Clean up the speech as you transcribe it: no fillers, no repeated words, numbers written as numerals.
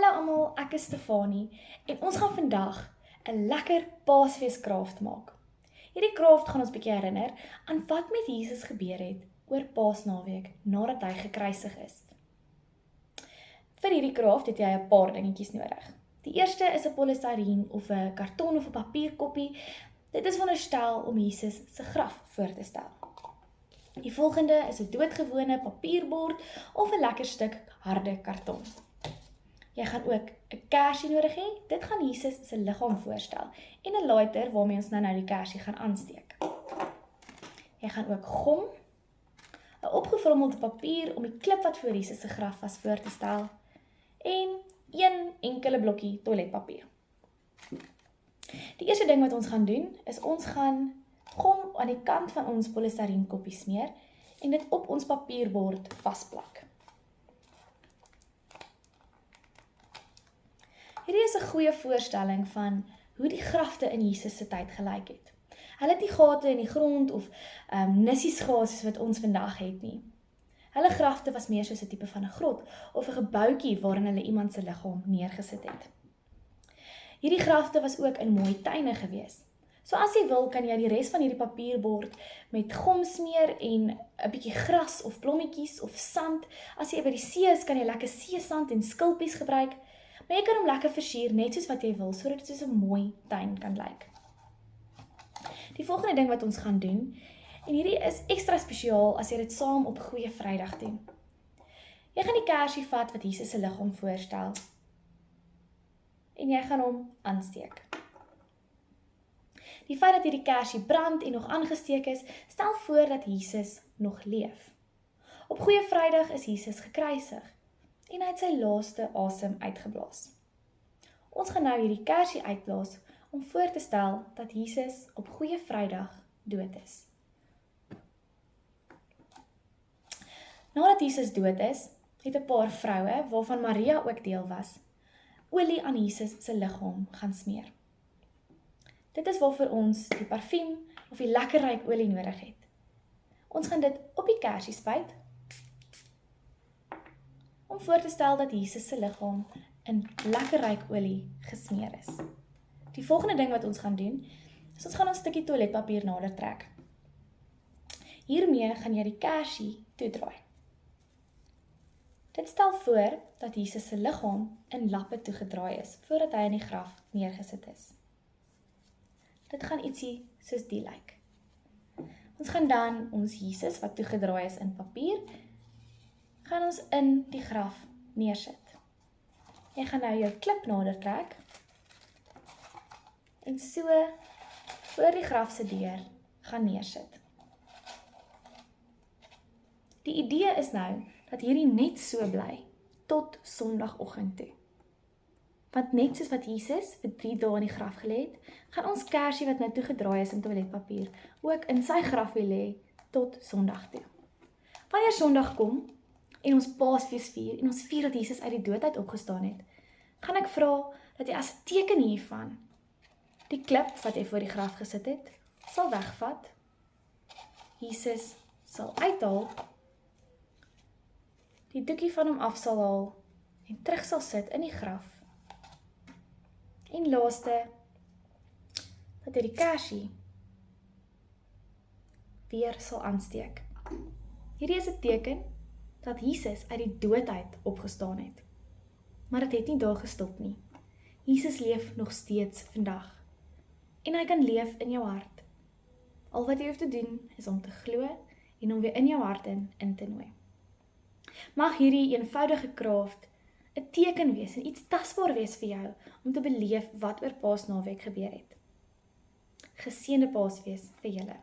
Hallo almal, ek is Stefanie en ons gaan vandag 'n lekker Paasfeeskraft maak. Hierdie kraft gaan ons bietjie herinner aan wat met Jesus gebeur het oor Paasnaweek nadat hy gekruisig is. Vir hierdie kraft het jy 'n paar dingetjies nodig. Die eerste is 'n polystyreen of 'n karton of 'n papierkoppie. Dit is veronderstel om Jesus se graf voor te stel. Die volgende is 'n doodgewone papierbord of 'n lekker stuk harde karton. Jy gaan ook 'n kersie nodig hê. Dit gaan Jesus se liggaam voorstel en 'n lighter waarmee ons nou die kersie gaan aansteek. Jy gaan ook gom, 'n opgevrommelde papier om die klip wat voor Jesus se graf was voor te stel en een enkele blokkie toiletpapier. Die eerste ding wat ons gaan doen is ons gaan gom aan die kant van ons polystyreen koppie smeer en dit op ons papierbord vasplak. Hierdie is 'n goeie voorstelling van hoe die grafte in Jesus se tyd gelyk het. Hulle het nie gate in die grond of nissies gehad soos wat ons vandag het nie. Hulle grafte was meer soos 'n tipe van 'n grot of 'n gebouetjie waarin hulle iemand se liggaam neergesit het. Hierdie grafte was ook in mooi tuine gewees. So as jy wil, kan jy die res van hierdie papierbord met gom smeer en 'n bietjie gras of blommetjies of sand. As jy by die see is, kan jy lekker seesand en skulpies gebruik. Maar jy kan hom lekker versier net soos wat jy wil, sodat dit soos 'n mooi tuin kan lyk. Die volgende ding wat ons gaan doen, en hierdie is ekstra spesiaal as jy dit saam op Goeie Vrydag doen. Jy gaan die kersie vat wat Jesus se liggaam voorstel, en jy gaan hom aansteek. Die feit dat hierdie kersie brand en nog aangesteek is, stel voor dat Jesus nog leef. Op Goeie Vrydag is Jesus gekruisig, en hy het sy laaste asem uitgeblaas. Ons gaan nou hierdie kersie uitblaas om voor te stel dat Jesus op Goeie Vrydag dood is. Nadat Jesus dood is, het 'n paar vroue, waarvan Maria ook deel was, olie aan Jesus se liggaam gaan smeer. Dit is waarvoor ons die parfuum of die lekker ryk olie nodig het. Ons gaan dit op die kersie spuit, om voor te stel dat Jesus se liggaam in lekker ryk olie gesmeer is. Die volgende ding wat ons gaan doen, is ons gaan 'n stukkie toiletpapier nader trek. Hiermee gaan jy die kersie toedraai. Dit stel voor dat Jesus se liggaam in lappe toegedraai is, voordat hy in die graf neergesit is. Dit gaan ietsie soos die lyk. Ons gaan dan ons Jesus wat toegedraai is in papier, gaan ons in die graf neersit. Jy gaan nou jou klip nader trek en so voor die graf se deur gaan neersit. Die idee is nou dat hierdie net so bly tot Sondagoggend toe. Want net soos wat Jesus vir 3 dae in die graf gelê het, gaan ons kersie wat nou toegedraai is in toiletpapier ook in sy graf lê tot Sondag toe. Wanneer Sondag kom en ons Paasfees vier en ons vier dat Jesus uit die dood uit opgestaan het, gaan ek vra dat jy as 'n teken hiervan die klip wat jy voor die graf gesit het, sal wegvat, Jesus sal uithaal, die doekie van hom af sal haal en terug sal sit in die graf. En laaste, dat jy die kersie weer sal aansteek. Hierdie is 'n teken dat Jesus uit die dood uit opgestaan het. Maar dit het nie daar gestop nie. Jesus leef nog steeds vandag. En hy kan leef in jou hart. Al wat jy hoef te doen, is om te glo en om weer in jou hart in te nooi. Mag hierdie eenvoudige kraft 'n teken wees en iets tasbaar wees vir jou, om te beleef wat oor Paasnaweek gebeur het. Geseënde Paasfees vir julle.